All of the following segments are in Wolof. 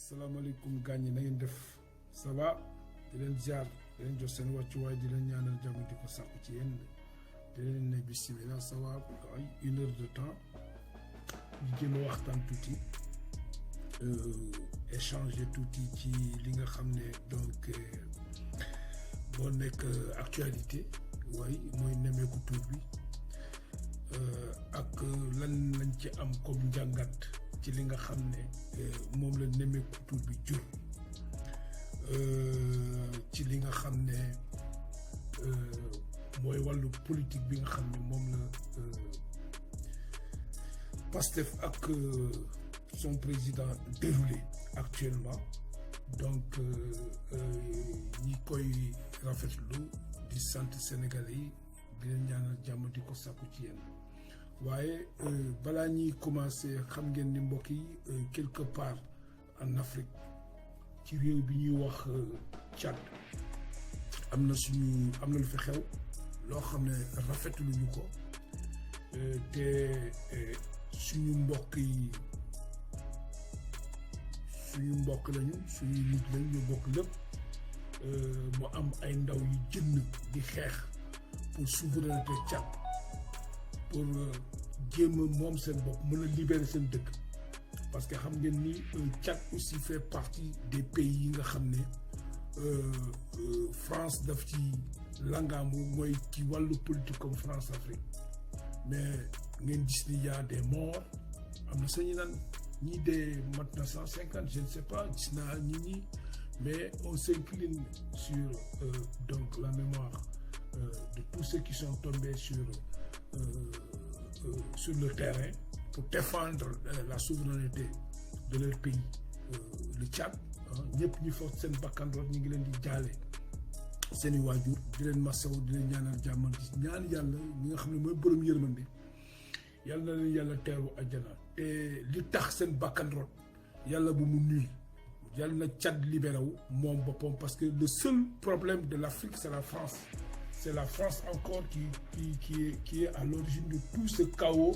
salaamaaleykum gaañ na ngeen def ça va di leen ziar di leen jox seen wàccuwaay di leen ñaanal jàmm di ko sàkku ci yéen di leen ne bismillah ça va ay 1 heure de temps ñu gën a waxtaan tuuti échanger tuuti ci li nga xam ne donc boo nekk actualité waaye mooy nemmeeku tur bi ak lan lañ ci am comme njàngat ci li nga xam ne moom la nemmeeku tur bi jur ci li nga xam ne mooy wàllu politique bi nga xam ne moom la Pastef ak son président déroulé actuellement donc ñi koy rafetlu di sant Sénégalais yi di leen ñaanal jàmm di ko sàkku ci yéen waaye balaa ñuy commencé xam ngeen ni mbokk yi quelque part en Afrique ci réew bi ñuy wax Tchad am na lu fi xew loo xam ne rafetluñu ko te suñu mbokk lañu suñu nit lañu ñu bokk lépp mu am ay ndaw yu jënn di xeex pour souveraineté Tchad pour jéem a moom seen bopp mën a libérer seen dëkk parce que xam ngeen ni Tchad aussi fait partie des pays yi nga xam ne France daf ci langaamu mooy ci wàllu politique comme France Afrique mais ngeen gis ni y a des morts am na sañu naan ñii dee mat na 150 je ne sais pas gis naa ñi mais on s'incline sur donc la mémoire de tous ceux qui sont tombés sur le terrain pour défendre la souveraineté de leur pays le Tchad ñëpp ñu foog seen bakkan rek ñu ngi leen di jaale seeni waajur di leen masawu di leen ñaanal jàmm di ñaan yàlla ñi nga xam ne mooy borom yërmande yàlla na leen yàlla teeru àjjana te li tax seen bakkan rot yàlla bu mu nuy yàlla na Tchad libéré wu moom boppam parce que le seul problème de l'Afrique c'est la France. C'est la France encore qui est à l'origine de tout ce chaos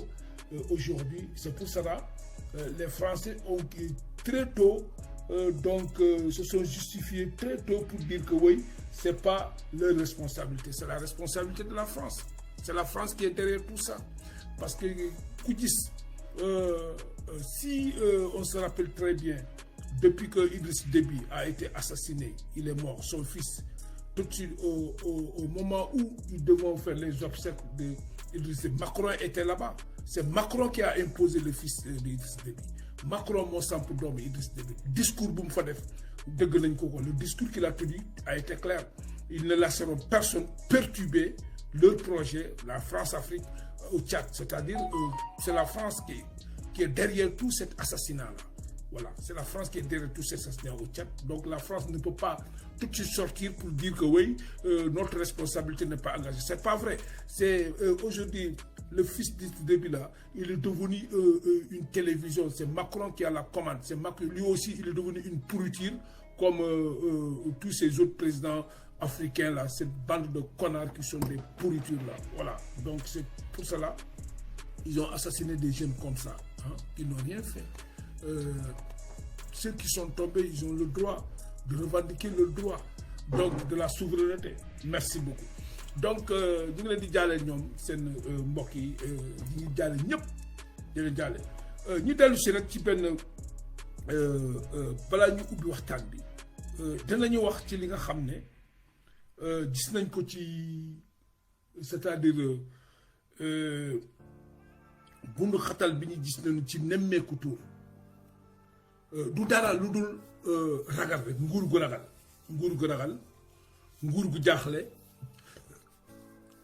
aujourd'hui. C'est pour cela les Français ont très tôt se sont justifiés très tôt pour dire que oui, c'est pas leur responsabilité, c'est la responsabilité de la France. C'est la France qui est derrière tout ça. Parce que Koudis, si on se rappelle très bien, depuis que Idriss Déby a été assassiné, il est mort, son fils. Tout de suite, au moment où ils devront faire les obsèques d'Idriss Déby, Macron était là-bas. C'est Macron qui a imposé le fils d'Idriss Déby. Macron, mon sang pour dormir, Idriss Déby. Discours Boum Fadef, le discours qu'il a tenu a été clair. Ils ne laisseront personne perturber leur projet, la France-Afrique au Tchad. C'est-à-dire, c'est la France qui est derrière tout cet assassinat-là. Voilà, c'est la France qui est derrière tous ces assassinats au Tchad. Donc la France ne peut pas tout de suite sortir pour dire que oui, notre responsabilité n'est pas engagée. C'est pas vrai. C'est aujourd'hui le fils de Déby là, il est devenu une télévision. C'est Macron qui a la commande. C'est Macron, lui aussi, il est devenu une pourriture comme tous ces autres présidents africains là. Cette bande de connards qui sont des pourritures là. Voilà. Donc c'est pour cela ils ont assassiné des jeunes comme ça, hein, qui n'ont rien fait. Ceux qui sont tombés, ils ont le droit de revendiquer le droit donc de la souveraineté. Merci beaucoup. Donc ñu ngi leen di jaale ñoom seen mbokk yi ñu ngi jaale ñëpp di leen jaale ñu dellu si rek ci benn balaa ñu ubbi waxtaan bi dinañu wax ci li nga xam ne gis nañ ko ci c'est-à-dire bundu xatal bi ñu gis nañu ci nemmeeku tuur du dara lu dul ragal rek nguur gu ragal nguur gu jaaxle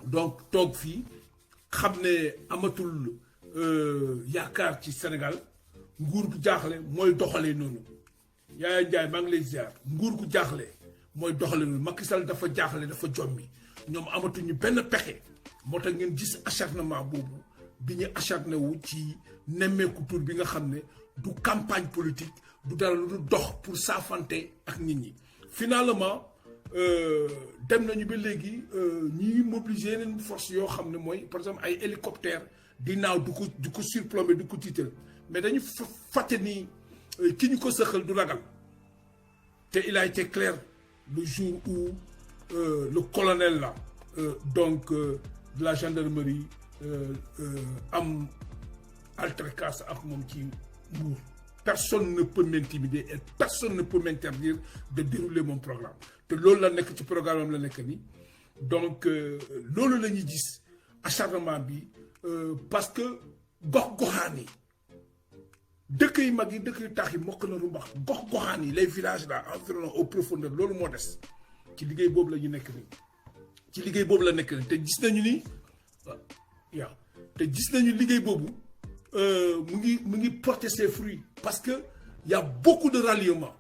donc toog fii xam ne amatul yaakaar ci Sénégal nguur gu jaaxle mooy doxalee noonu Yaya Ndiaye maa ngi lay ziar nguur gu jaaxle mooy doxalee noonu Macky Sall dafa jaaxle dafa jommi ñoom amatuñu benn pexe moo tax ngeen gis acharnement boobu bi ñu acharné wu ci nemmeeku tur bi nga xam ne du campagne politique du dara lu dox pour saafante ak nit ñi finalement dem nañu ba léegi ñi mobiliser yeneen force yoo xam ne mooy par exemple ay hélicoptère di naaw du ko surplombé du ko tiital mais dañu fàtte ni ki ñu ko sëxal du ragal il a été clair le jour où le colonel là donc de la gendarmerie am altercation ak moom ci Mbour. Personne ne peut m'intimider et personne ne peut m'interdire de dérouler mon programme te loolu la nekk ci programme la nekk ni donc loolu la ñuy gis acharnement bi parce que gox-goxaan yi dëkk yi mag yi dëkk yu taax yi mokk na rumbax gox-goxaan yi les villages là environ au profondeur loolu moo des ci liggéey boobu la ñu nekk nii ci liggéey boobu la nekk nii te gis nañu ni waaw te gis nañu liggéey boobu mu ngi porter ses fruits parce que y a beaucoup de ralliement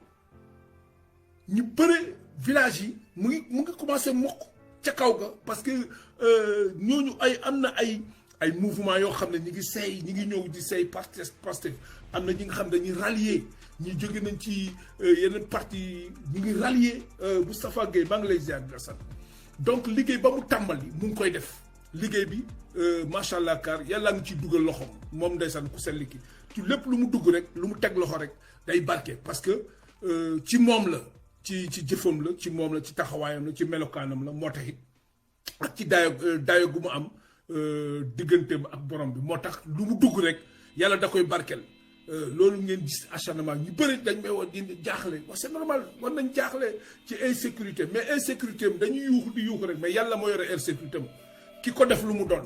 ñu bëre village yi mu ngi commencé mokk ca kaw ga parce que ñooñu am na ay mouvement yoo xam ne ñi ngi seey ñi ngi ñëw di seey Pastef am na ñi nga xam ne dañuy rallier ñi jóge nañ ci yeneen parti ñu ngi rallier Moustapha Gueye maa ngi lay ziar di sant donc liggéey ba mu tàmbali mu ngi koy def liggéey bi macha allah car yàlla ngi ciy dugal loxoom moom ndeysaan ku sell ki ci lépp lu mu dugg rek lu mu teg loxo rek day barke parce que ci moom la ci jëfam la ci moom la ci taxawaayam la ci melokaanam la moo tax it ak ci dayo gu mu am digganteem ak borom bi moo tax lu mu dugg rek yàlla da koy barkel loolu ngeen gis acharnement ñu bëri dañ may wax di jaaxle wax c'est normal war nañ jaaxle ci insécurité mais insécurité am dañuy yuuxu di yuuxu rek mais yàlla moo yore insécurité am ki ko def lu mu doon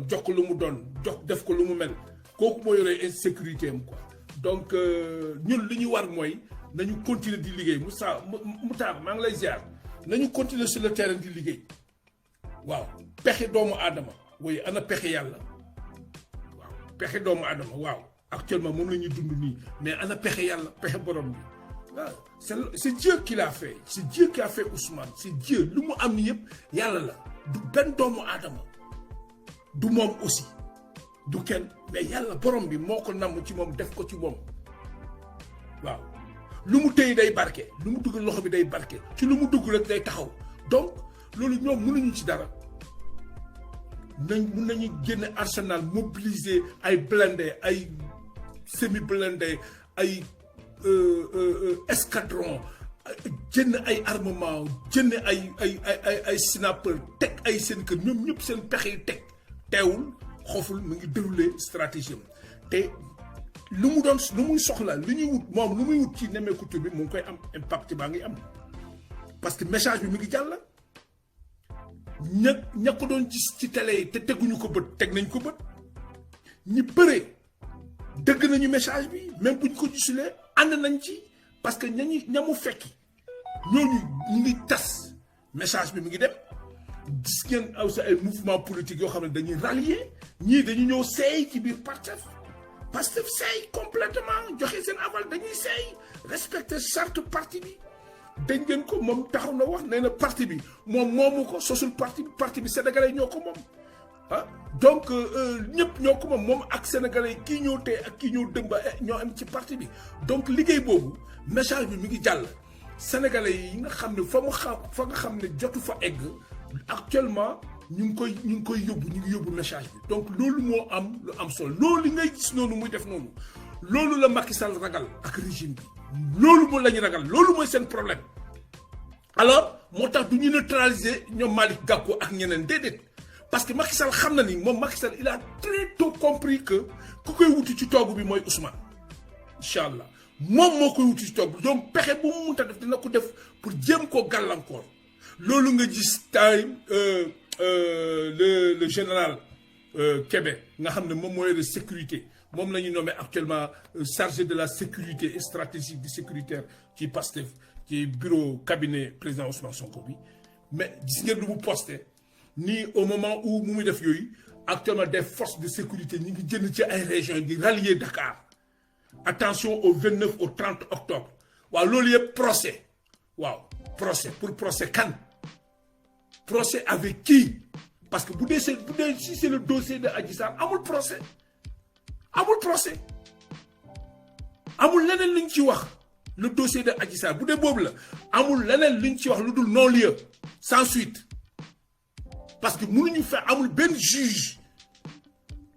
jox ko lu mu doon jox def ko lu mu mel kooku moo yore insécurité am quoi donc ñun li ñu war mooy nañu continuer di liggéey Moutar maa ngi lay ziar nañu continuer sur le terrain di liggéey waaw pexe doomu aadama woy ana pexe yàlla waaw pexe doomu aadama waaw actuellement moom la ñuy dund nii mais ana pexe yàlla pexe borom bi waaw c'est Dieu qui l'a fait c'est Dieu qui a fait Ousmane c'est Dieu lu mu am ni yëpp yàlla la du benn doomu aadama du moom aussi du kenn mais yàlla borom bi moo ko namm ci moom def ko ci moom waaw lu mu téye day barke lu mu dugg loxo bi day barke ci lu mu dugg rek day taxaw donc loolu ñoom mënuñu ci dara mun nañu génne arsenal mobiliser ay blindé ay semi blindé ay escadron jënd ay armement jënd ay sniper teg ay seen kër ñoom ñëpp seen pexe yi teg teewul xoful mu ngi déroulé stratégie am te lu mu doon lu muy soxla lu ñuy wut moom lu muy wut ci nemmeeku tur bi mu ngi koy am impact baa ngi am parce que message bi mu ngi jàll ña ko doon gis ci télé yi te teguñu ko bët teg nañ ko bët ñi bëre dëgg nañu message bi même buñ ko gisulee ànd nañ ci parce que ñamu fekki ñooñu ñu ngi tas message bi mu ngi dem gis ngeen aussi ay mouvement politique yoo xam ne dañuy rallier ñii dañu ñëw seey ci biir Pastef seey complètement joxe seen aval dañuy seey respecter charte parti bi dañ ngeen ko moom taxaw na wax nee na parti bi moom moomu ko sosul parti bi sénégalais ñoo ko moom ah donc ñëpp ñoo ko moom ak sénégalais kii ñëw tey ak kii ñëw dëmba ñoo am ci parti bi donc liggéey boobu message bi mi ngi jàll sénégalais yi nga xam ne fa nga xam ne jotu fa egg actuellement ñu ngi koy yóbbu message bi donc loolu moo am lu am solo loolu li ngay gis noonu muy def noonu loolu la Macky Sall ragal ak régime bi loolu moo la ñu ragal loolu mooy seen problème alors moo tax du ñu neutraliser ñoom Malick Gakou ak ñeneen déedéet parce que Macky Sall xam na ni moom Macky Sall il a très tôt compris que ku koy wuti ci toogu bi mooy Ousmane incha allah moom moo koy wuti ci toogu bi donc pexe bu mu mënta def dina ko def pour jéem koo gàllankoor loolu nga gis time le général Kébé nga xam ne moom mooy de sécurité moom la ñu nommé actuellement chargé de la sécurité et stratégie du sécuritaire ci Pastef ci bureau cabinet président Ousmane Sonko bi mais gis ngeen lu mu posté ni au moment où mu muy def yooyu actuellement des forces de sécurité ñi ngi jënd ci ay régions di rallier Dakar attention au 29 au 30 octobre waaw loolu yëpp procès waaw procès pour procès kan procès avec qui parce que si c'est le dossier de Adji Sarr amul procès amul leneen luñ ci wax le dossier de Adji Sarr bu dee boobu la amul leneen luñ ci wax lu dul non-lieu sans suite parce que mënuñu fa amul benn juge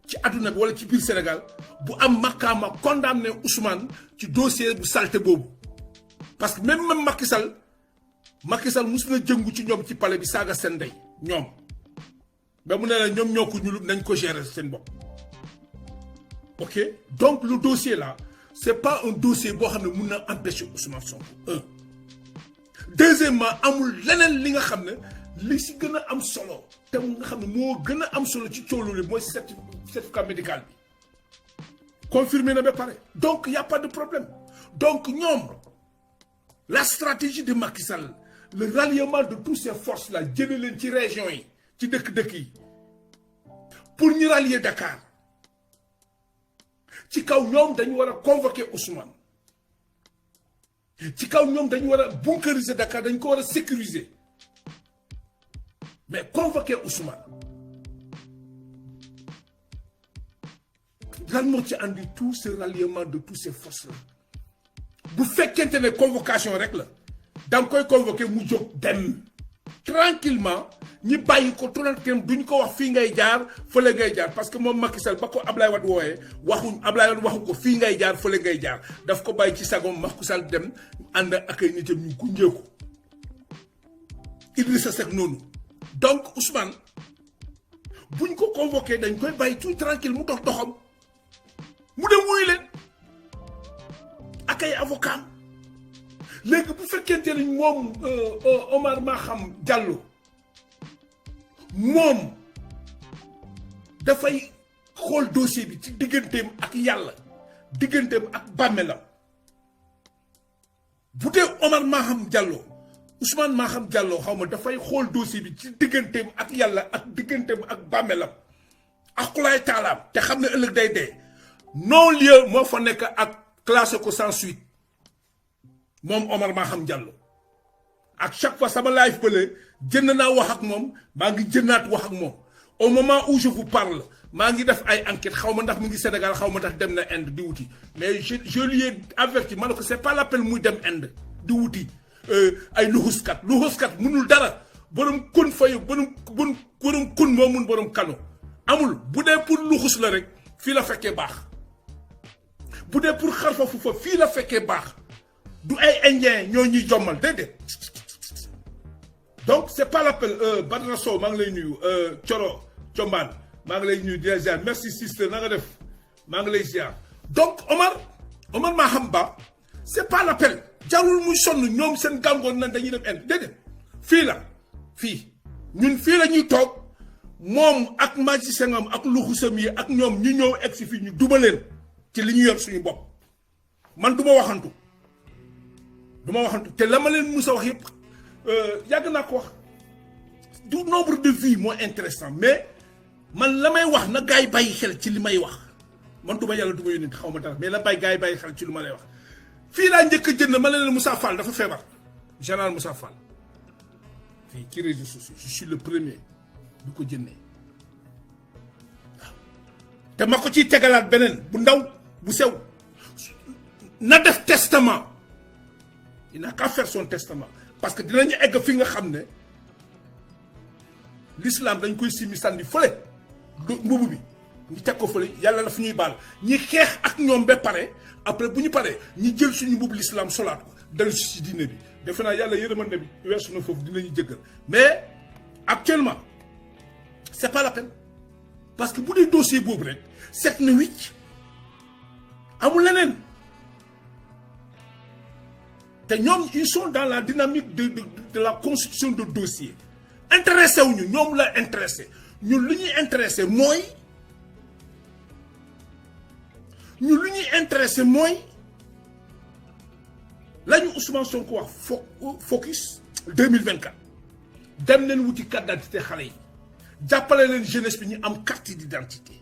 ci àdduna bi wala ci biir Sénégal bu am maqaama condamné Ousmane ci dossier bu salté boobu parce que même Macky Sall mus na jëngu ci ñoom ci palais bi saaga seen ndey ñoom ba mu ne la ñoom ñoo ko ñu nañ ko gérer seen bopp. Ok, donc le dossier là c'est pas un dossier boo xam ne mun na empêcher Ousmane Sonko. Deuxièmement amul leneen li nga xam ne li si gën a am solo te mu nga xam ne moo gën a am solo ci coow loolu mooy certificat médical bi confirmé na ba pare donc y a pas de problème. Donc ñoom la stratégie de Macky Sall le ralliement de toutes ces forces là jëlee leen ci région yi ci dëkk-dëkk yi pour ñu rallier Dakar ci kaw ñoom dañu war a convoquer Ousmane ci kaw ñoom dañu war a bunkeriser Dakar dañu ko war a sécuriser mais convoquer Ousmane lan moo ci andi tout ce ralliement de toutes ces forces là bu fekkente ne convocation rek la da nga koy convoquer mu jóg dem tranquillement ñi bàyyi ko tranquillement duñ ko wax fii ngay jaar fële ngay jaar parce que moom Macky Sall ba ko Ablaye Wade wooyee Ablaye Wade waxu ko fii ngay jaar fële ngay jaar daf ko bàyyi ci sagom Macky Sall dem ànd ak ay nitam ñu gunjee ko Idrissa Seck noonu donc Ousmane buñ ko convoqué dañ koy bàyyi tout tranquille mu dox doxam mu dem wuyu leen ak ay avocat léegi bu fekkente ni moom Omar Maham Diallo moom dafay xool dossier bi ci digganteem ak yàlla digganteem ak bàmmeelam bu dee Omar Maham Diallo Ousmane Maham Diallo xaw ma dafay xool dossier bi ci digganteem ak yàlla ak digganteem ak bàmmeelam ak xulaay taalaam te xam ne ëllëg day dee non-lieu moo fa nekk ak classé ko sans suite moom Omar Maham Diallo ak chaque fois sama live bële jënd naa wax ak moom maa ngi jënnaat wax ak moom au moment où je vous parle maa ngi def ay enquête xaw ma ndax mu ngi Sénégal xaw ma ndax dem na Inde di wuti mais je lui ai averti ma ne ko c'est pas l'appel muy dem Inde di wuti ay luxuskat munul dara borom kun fayu borom kun moo mun borom kano amul bu dee pour luxus la rek fii la fekkee baax bu dee pour xarfa fu fa fii la fekkee baax du ay indien ñoo ñuy jommal déedéet donc c'est pas l'appel Badara Sow maa ngi lay nuyu Coro Combaan maa ngi lay nuyu di la ziar merci sister na nga def maa ngi lay ziar donc Omar Maham Ba c'est pas l'appel jarul muy sonn ñoom seen gàngoon nan dañuy dem indi déedéet fii ñun fii la ñuy toog moom ak magicien am ak luxusam yi ak ñoom ñu ñëw egg si fii ñu duma leen ci li ñu yor suñu bopp man du ma waxantu te la ma leen mus a wax yëpp yàgg naa ko wax du nombre de vie moo intéressant mais man la may wax na gars yi bàyyi xel ci li may wax man du ma yàlla du ma yónni xaw ma dara mais la gars yi bàyyi xel ci lu ma lay wax fii laa njëkk a jënd ma leen Moussa Fall dafa feebar général Moussa Fall fii ci réseaux sociaux je suis le premier du ko jëndee waaw te ma ko ciy tegalaat beneen bu ndaw bu sew na def testament il n'a qu'à faire son testament parce que dinañu egg fi nga xam ne l'islam dañ koy simi sànni fële mbubu bi ñu teg ko fële yàlla la fu ñuy baal ñi xeex ak ñoom ba pare après bu ñu paree ñi jël suñu mbubu l'islam solaat ko dellu si diine bi defe naa yàlla yërëmande bi weesu na foofu dinañu jëggal mais actuellement c'est pas la peine parce que bu dee dossier boobu rek set na wicc amul leneen te ñoom ils sont dans la dynamique de la constitution de dossier intéressé wuñu ñoom la intéressé ñun lu ñuy intéressé mooy la ñu Ousmane Sonko wax focus 2024 dem leen wuti carte d'identité xale yi jàppale leen jeunesse bi ñu am carte d'identité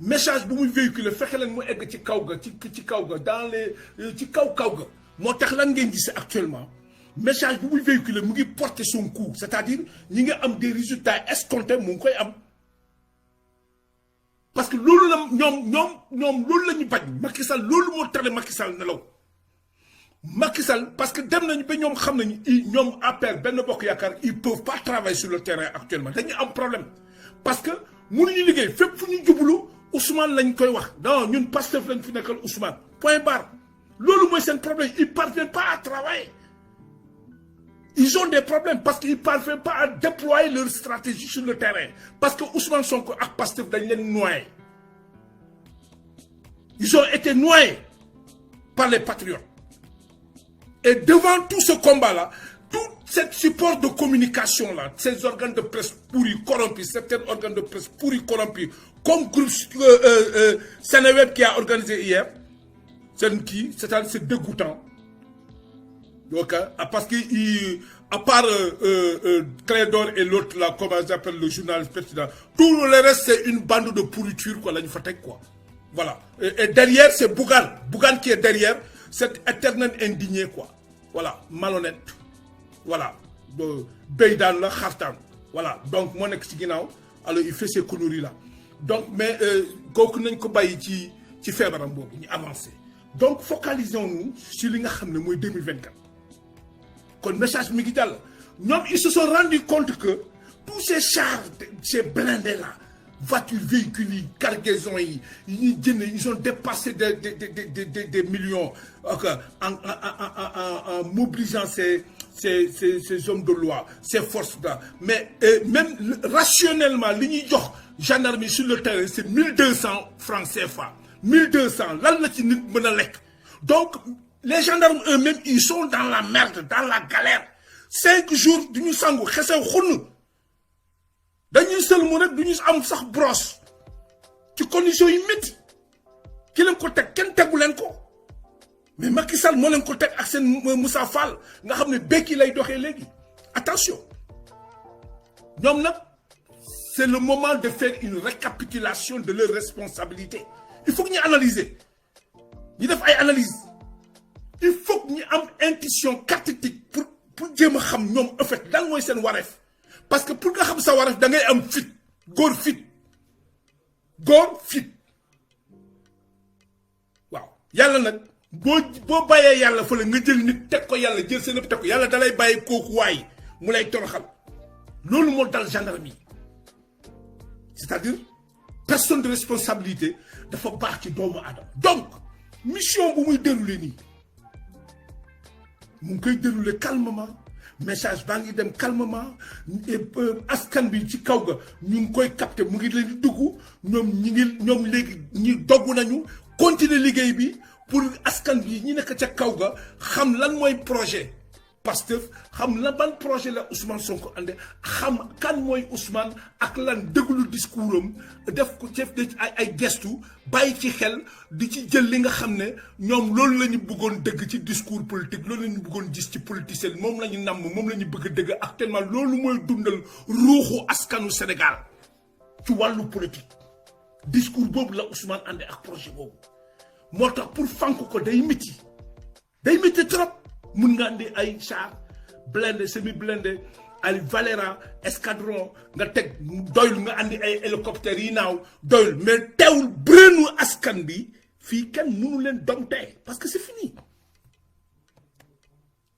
message bu muy véhiculer fexe leen mu egg ci kaw ga ci kaw ga dans les ci kaw ga moo tax lan ngeen gis actuellement message bu muy véhiculer mu ngi porter son coup c'est-à-dire ñi nga am des résultats escomptés mu ngi koy am parce que loolu la ñoom loolu la ñu bañ Macky Sall loolu moo tere Macky Sall nelaw Macky Sall parce que dem nañu ba ñoom xam nañu ñoom APR benn bokk yaakaar ils peuvent pas travailler sur le terrain actuellement dañu am problème parce que mënuñu liggéey fépp fu ñu jublu Ousmane lañ koy wax non ñun Pastef lañ fi nekkal Ousmane point barre Loolu mooy seen problème, ils ne parviennent pas à travailler. Ils ont des problèmes parce qu'ils ne parviennent pas à déployer leur stratégie sur le terrain. Parce que Ousmane Sonko et Pastef dañ leen noyé. Ils ont été noyés par les patriotes. Et devant tout ce combat-là, tout ce support de communication-là, ces organes de presse pourris, corrompus, certains organes de presse pourris, corrompus, comme groupe Seneweb qui a organisé hier, c'est dégoûtant. Donc, parce que, à part Clédor et l'autre, là, comment j'appelle le journaliste président, tout le reste, c'est une bande de pourriture, quoi, là, quoi. Voilà. Et derrière, c'est Bougane. Bougane qui est derrière, cet éternel indigné, quoi. Voilà, malhonnête. Voilà. Beydan, là, Khartan. Voilà. Donc, mon ex-Guinao, alors, il fait ces conneries-là. Donc, mais, quand on a ci feebaram boobu ñu avancé. Donc, focalisons-nous sur li nga xam ne mooy 2024. Kon message mi ngi jàll. Ñoom ils se sont rendus compte que tous ces chars, ces blindés-là, voitures, véhicules, cargaisons, ils ont dépassé des millions en mobilisant ces hommes de loi, ces forces-là. Mais même rationnellement, li ñuy jox gendarmerie sur le terrain, c'est 1200 francs CFA. 1200, là, donc, les gendarmes eux-mêmes, ils sont dans la merde, dans la galère. 5 jours, nous sommes dañuy seul mu rek duñu am sax brosse ci condition yi métti ki leen ko teg kenn tegu leen ko mais Macky Sall moo leen ko teg ak seen Moussa Fall nga xam ne békki lay doxee léegi attention ñoom nag c'est le moment de faire une récapitulation de leurs responsabilités. Il faut que nous analysions. Nous devons analyser. Il faut que nous ayons une intuition cathétique pour dire que nous avons fait dans le monde waref. Parce que pour que nous ayons waref, nous avons fit. Gor fit. Gor fit. Wow. Yalla nak bo baye yalla fa la nga jël nit tek ko yalla jël seen tek ko yalla dalay baye koku way mu lay toroxal. Lolu mo dal gendarmerie. C'est-à-dire personne de responsabilité de faire partie d'homme Adam. Donc, mission bu muy dérouler ni. Mu koy dérouler calmement, message baa ngi dem calmement et askan bi ci kaw ga ñu ngi koy capter mu ngi leen di dugg ñom légui ñi doggu nañu continuer liggéey bi pour askan bi ñi nek ca kaw ga xam lan moy projet Pastef xam la ban projet la Ousmane Sonko ande xam kan moy Ousmane ak lan déglu discoursam def ko def ay gestu bàyyi ci xel di ci jël li nga xam ne ñoom loolu la ñu bëggoon dégg ci discours politique loolu la ñu bëggoon gis ci politicien moom la ñu namm moom la ñu bëgg a dégg actuellement loolu mooy dundal ruuxu askanu Sénégal ci wàllu politique discours boobu la Ousmane ande ak projet boobu moo tax pour fànk ko day métti trop. Mun nga andi ay char blindé semi blindé ay Valera escadron nga teg doyul nga andi ay hélicoptères yi naaw doyul mais teewul brenu askan bi fii kenn mënu leen domte parce que c'est fini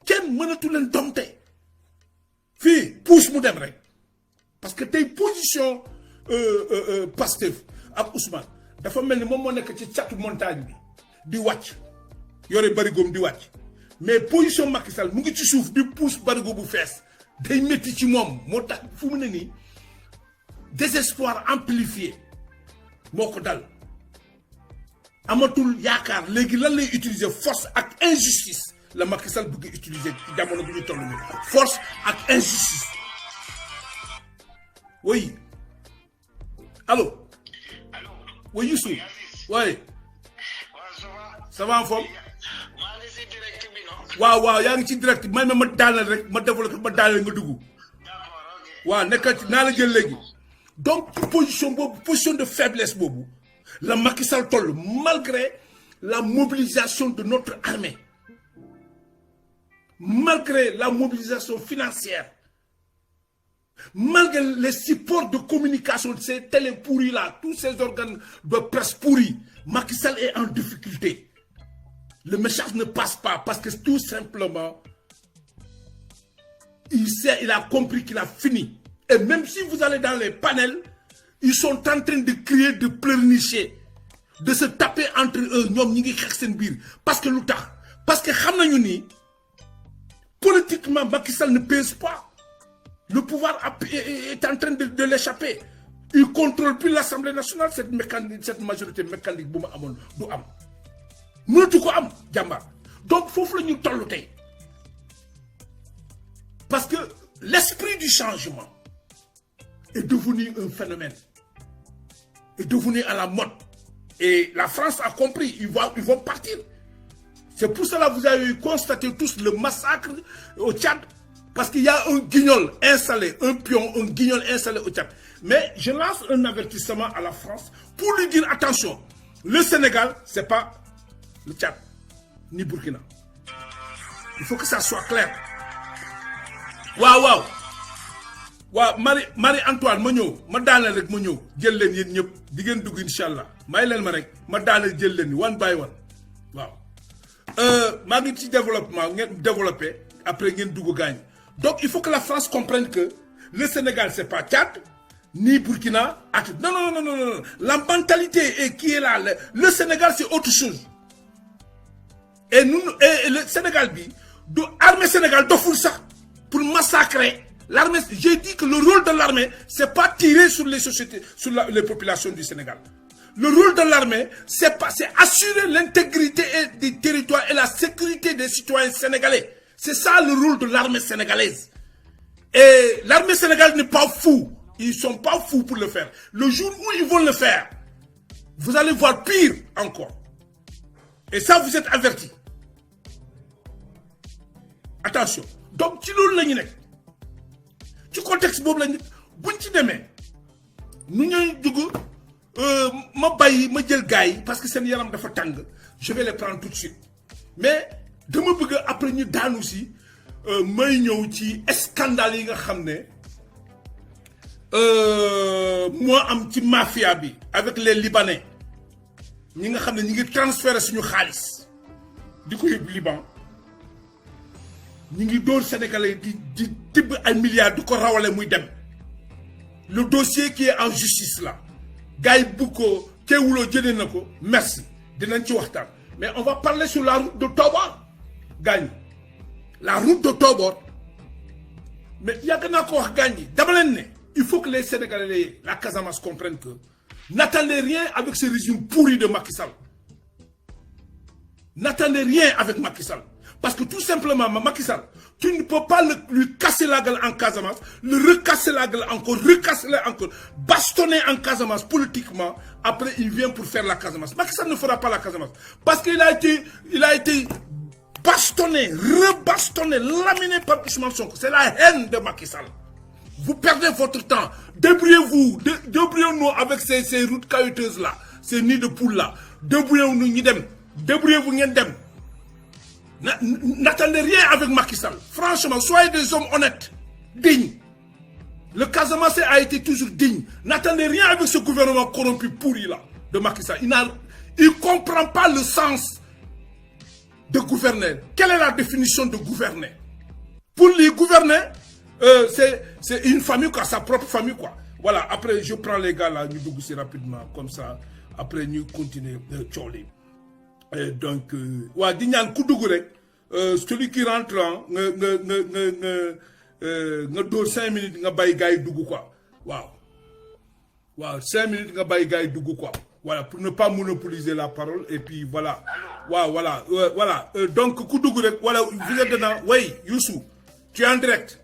kenn mënatu leen domte fii pousse mu dem rek parce que tey position Pastef ak Ousmane dafa mel ni moom moo nekk ci catu montagne bi di wàcc yore barigoom di wàcc mais position Macky Sall mu ngi ci souf di pousse barigo bu fess day metti ci mom motax fu mu ne ni désespoir amplifié moko dal amatul yakar légui lan lay utiliser force ak injustice la Macky Sall bëgg utiliser ci jamono bu ñu tollu ni force ak injustice. Oui allô oui Youssou oui ça va en forme. waaw yaa ngi ci direct may ma dalal rek ma développer ma dalal nga dugg waaw nekkati naa la jël léegi donc position de faiblesse boobu la Macky Sall toll malgré la mobilisation de notre armée malgré la mobilisation financière malgré les supports de communication de ces télé pourris là tous ces organes de presse pourris Macky Sall est en difficulté. Le message ne passe pas parce que tout simplement, il a compris qu'il a fini. Et même si vous allez dans les panels, ils sont en train de crier, de pleurnicher. de se taper entre eux ñom ñi ngi xex sen bir parce que lutax parce que xam nañu ni politiquement Macky Sall ne pèse pas. Le pouvoir est en train de l'échapper. Il ne contrôle plus l'Assemblée nationale, cette majorité mécanique. Donc, il faut que nous tollu. Parce que l'esprit du changement est devenu un phénomène, est devenu à la mode. Et la France a compris, ils vont partir. C'est pour cela que vous avez constaté tous le massacre au Tchad. Parce qu'il y a un guignol installé, un pion, un guignol installé au Tchad. Mais je lance un avertissement à la France pour lui dire attention, le Sénégal, ce n'est pas le Tchad, ni Burkina. Il faut que ça soit clair. Waouh. Marie-Antoine, ma ñëw ma daanal rek ma ñëw jël leen yéen ñëpp di ngeen dugg inshallah may leen ma rek ma daanal jël leen one by one waaw maa ngi ci développement ngeen développé après ngeen dugg gaañ. Donc il faut que la France comprenne que le Sénégal c'est pas Tchad ni Burkina. Non. La mentalité qui est là, le Sénégal c'est autre chose. Et nous et le Sénégal l'armée Sénégal d'offre ça pour massacrer. L'armée, j'ai dit que le rôle de l'armée, c'est pas tirer sur les sociétés, sur les populations du Sénégal. Le rôle de l'armée, c'est assurer l'intégrité du territoire et la sécurité des citoyens sénégalais. C'est ça le rôle de l'armée sénégalaise. Et l'armée sénégalaise n'est pas fou. Ils sont pas fous pour le faire. Le jour où ils vont le faire, vous allez voir pire encore. Et ça, vous êtes avertis. Attention. Donc, tu l'as dit. Du contexte bobu lañu buñ ci démé ñu ñoy dugg ma bayyi ma jël gaay parce que sen yaram dafa tang je vais les prendre tout de suite mais dama bëgg après ñu daanu ci may ñëw ci scandale yi nga xamné mo am ci mafia bi avec les Libanais ñi nga xamné ñi ngi transférer suñu xaliss diko yeb Liban ñi ngi door Sénégalais di tibb ay milliards du ko rawale muy dem le dossier qui est en justice là gars yi bu ko teewuloo jëlee na ko merci dinañ ci waxtaan mais on va parler sur la route de Tobor gaañ la route de Tobor mais yàgg naa ko wax gaañ yi dama leen ne il faut que les Sénégalais la Casamance comprennent que n'attendez rien avec ce régime pourri de Macky Sall. N'attendez rien avec Macky Sall. Parce que tout simplement, Macky Sall, tu ne peux pas lui casser la gueule en Casamance, le recasser la gueule encore, recasser-la encore, bastonner en Casamance politiquement, après il vient pour faire la Casamance. Macky Sall ne fera pas la Casamance. Parce qu'il a été bastonné, rebastonné, laminé par Ousmane Sonko. C'est la haine de Macky Sall. Vous perdez votre temps. Débrouillez-vous, débrouillez-nous avec ces routes caillouteuses-là, ces nids de poules-là. Débrouillez-nous, débrouillez-vous, Niendem. N'attendez rien avec Macky Sall. Franchement, soyez des hommes honnêtes, dignes. Le Casamance a été toujours digne. N'attendez rien avec ce gouvernement corrompu pourri là de Macky Sall. Il ne comprend pas le sens de gouverner. Quelle est la définition de gouverner? Pour les gouverner, c'est une famille quoi, sa propre famille quoi. Voilà, après je prends les gars là, nous dougoussez rapidement, comme ça, après nous continuons Tcholi. Donc, ouais, dignan Koudougurek, celui qui rentre là, nga door 5 minutes nga bay gaay dugg quoi. Waaw 5 minutes nga bay gaay dugg quoi. Voilà, pour ne pas monopoliser la parole et puis voilà. Waaw voilà, voilà. Donc Koudougurek, voilà, vous êtes dedans. Oui, Youssou, tu es en direct.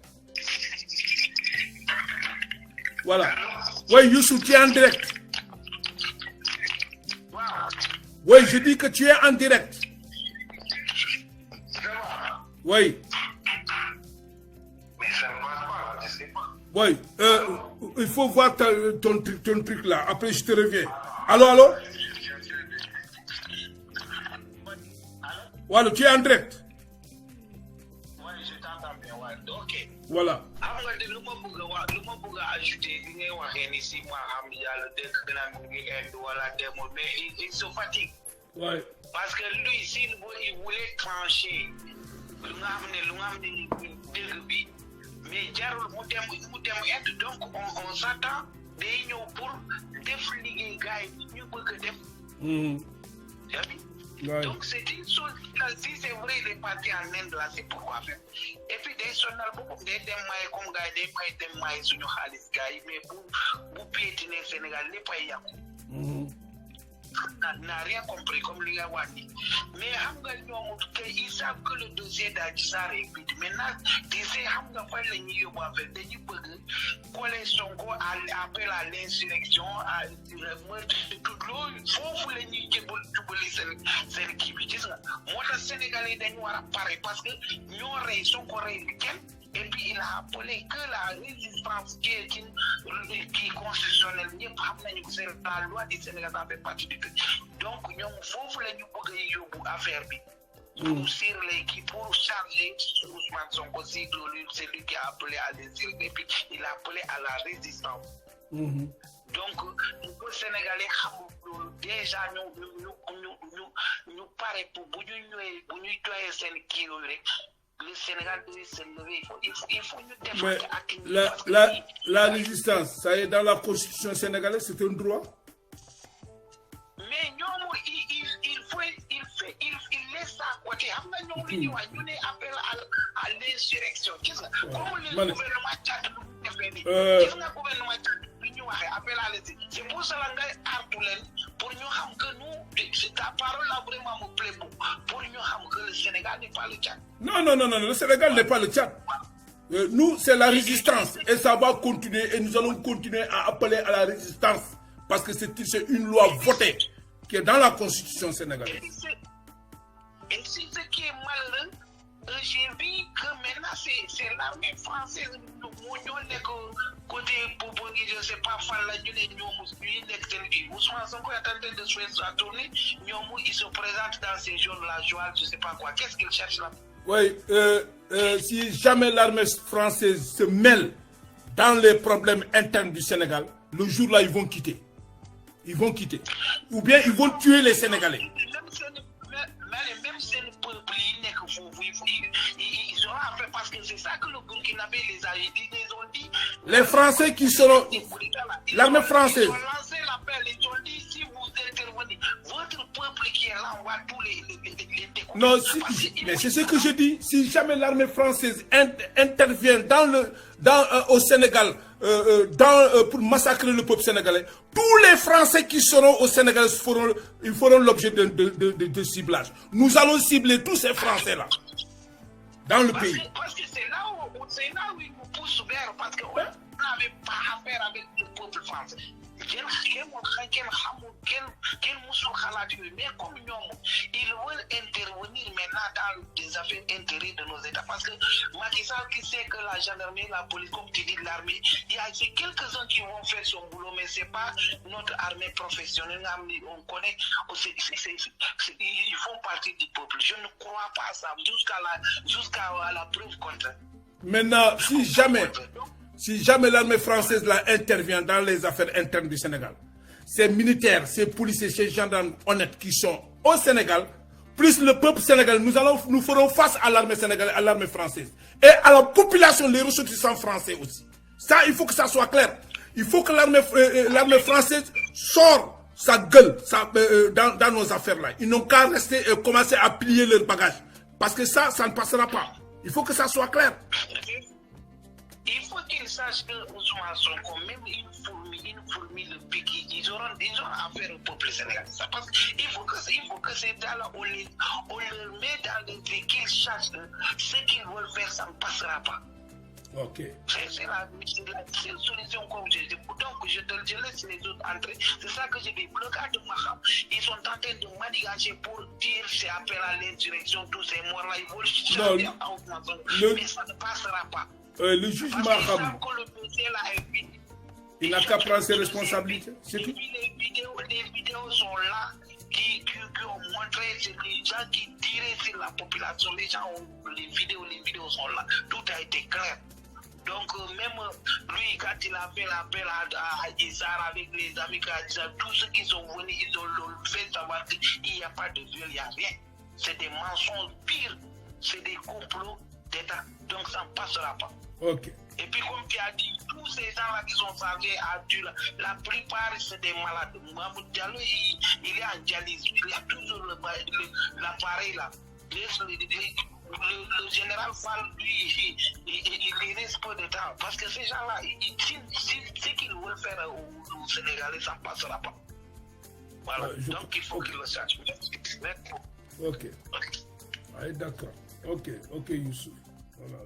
Voilà. Oui, Youssou, tu es en direct. Oui, je dis que tu es en direct. Oui. Mais ça ne va pas, je sais pas. Oui, il faut voir ton truc là. Après, je te reviens. Allô? Voilà, tu es en direct. Oui, je t'entends bien. Ouais. Ok. Voilà. Mais il se fatigue. Ouais. Parce que lui, s'il voulait trancher, mais donc on s'attend pour défliguer gars. Ouais. Donc c'est une chose, si c'est vrai, il est parti en Inde là, c'est pourquoi faire. Et puis des sonal beaucoup des mailles comme gars, des mailles sur le Khalis gars, mais vous piétiner le Sénégal, les pays n'a rien compris comme les gars dit. Mais ils savent que le dossier d'Adjissar est vide. Maintenant, ils savent que les nids vont faire des coller son corps appel à l'insurrection, à le meurtre de tout l'eau. Il faut les nids qui veulent c'est l'équipe. Moi, le Sénégalais, ils doivent apparaître parce que nous avons son corps week-end. Et puis il a appelé que la résistance qui est constitutionnelle, c'est la loi du Sénégal, ça fait partie du tout. Donc, nous avons fait une affaire pour tirer l'équipe, pour charger Ousmane Sonko, c'est lui qui a appelé à l'exil, et puis il a appelé à la résistance. Donc, les Sénégalais, déjà, nous paraît pour nous le Sénégal doit se lever. Il faut nous défendre. La résistance, ça est dans la constitution sénégalaise, c'est un droit. Mais il laisse ça à côté. Nous appelle à l'insurrection. Comment le gouvernement tchad nous fait c'est pour cela que pour nous que nous, ta parole là vraiment me plaît beaucoup. Pour nous que le Sénégal n'est pas le Tchad. Non, le Sénégal n'est pas le Tchad. Nous, c'est la résistance et ça va continuer et nous allons continuer à appeler à la résistance parce que c'est une loi votée qui est dans la constitution sénégalaise. Et si ce qui est malheureux, j'ai vu que maintenant c'est l'armée française côté pour je ne sais pas Ousmane Sonko est en train de se tourner, il se présente dans ces jours de la joie, je ne sais pas quoi. Qu'est-ce qu'il cherche là? Oui, si jamais l'armée française se mêle dans les problèmes internes du Sénégal, le jour-là, ils vont quitter. Ils vont quitter. Ou bien ils vont tuer les Sénégalais. Même si le peuple ils auront fait parce que c'est ça que le Burkinabé les a dit. Les Français qui seront. L'armée française. Ils ont lancé l'appel, ils ont dit si vous intervenez, votre peuple qui est là, on va tous les non, mais c'est ce que je dis. Si jamais l'armée française intervient au Sénégal pour massacrer le peuple sénégalais, tous les Français qui seront au Sénégal feront l'objet de ciblage. Nous allons cibler tous ces Français-là dans le pays. Parce que c'est là où ils nous poussent vers, parce qu'on n'avait pas affaire avec le peuple français. Mais comme ils veulent intervenir maintenant dans les affaires intérieures de nos États. Parce que Macky Sall qui sait que la gendarmerie, la police, comme tu dis, l'armée, il y a quelques-uns qui vont faire son boulot, mais ce n'est pas notre armée professionnelle. On connaît, ils font partie du peuple. Je ne crois pas à ça jusqu'à la preuve contraire. Maintenant, si jamais l'armée française là intervient dans les affaires internes du Sénégal, ces militaires, ces policiers, ces gendarmes honnêtes qui sont au Sénégal, plus le peuple sénégalais, nous ferons face à l'armée sénégalaise, à l'armée française et à la population, les ressortissants français aussi. Ça, il faut que ça soit clair. Il faut que l'armée française sorte sa gueule dans nos affaires là. Ils n'ont qu'à rester et commencer à plier leurs bagages. Parce que ça ne passera pas. Il faut que ça soit clair. Il faut qu'ils sachent que Ousmane Sonko, même une fourmi le pique, ils auront affaire au peuple sénégalais. Parce qu'il faut que ces gens-là, on leur met dans le truc qu'ils cherchent ce qu'ils veulent faire, ça ne passera pas. Ok. C'est la seule solution comme je dis. Donc je laisse les autres entrer. C'est ça que j'ai dit. Le cas de Maham, ils sont en train de manigager pour dire c'est appel à l'insurrection, tous ces morts-là, ils veulent changer à Ousmane Sonko. Mais ça ne passera pas. Le juge Maham, il n'a qu'à prendre ses responsabilités. C'est tout. Les vidéos sont là qui ont montré les gens qui tiraient sur la population. Les gens ont les vidéos sont là. Tout a été clair. Donc même lui, quand il a fait l'appel à Issar avec les amis, tous ceux qui sont venus, ils ont fait savoir qu'il n'y a pas de viol, il n'y a rien. C'est des mensonges pires, c'est des complots d'État. Donc ça ne passera pas. Ok. Et puis, comme tu as dit, tous ces gens-là qui sont salariés adultes, la plupart, c'est des malades. Mahmoud Diallo, il est en dialyse. Il a toujours l'appareil là. Le général Fall, lui, il reste peu de temps. Parce que ces gens-là, ce qu'ils veulent faire aux Sénégalais, ça ne passera pas. Voilà. Donc, il faut qu'ils le sachent. Ok. Allez, d'accord. Ok, Youssouf. Voilà.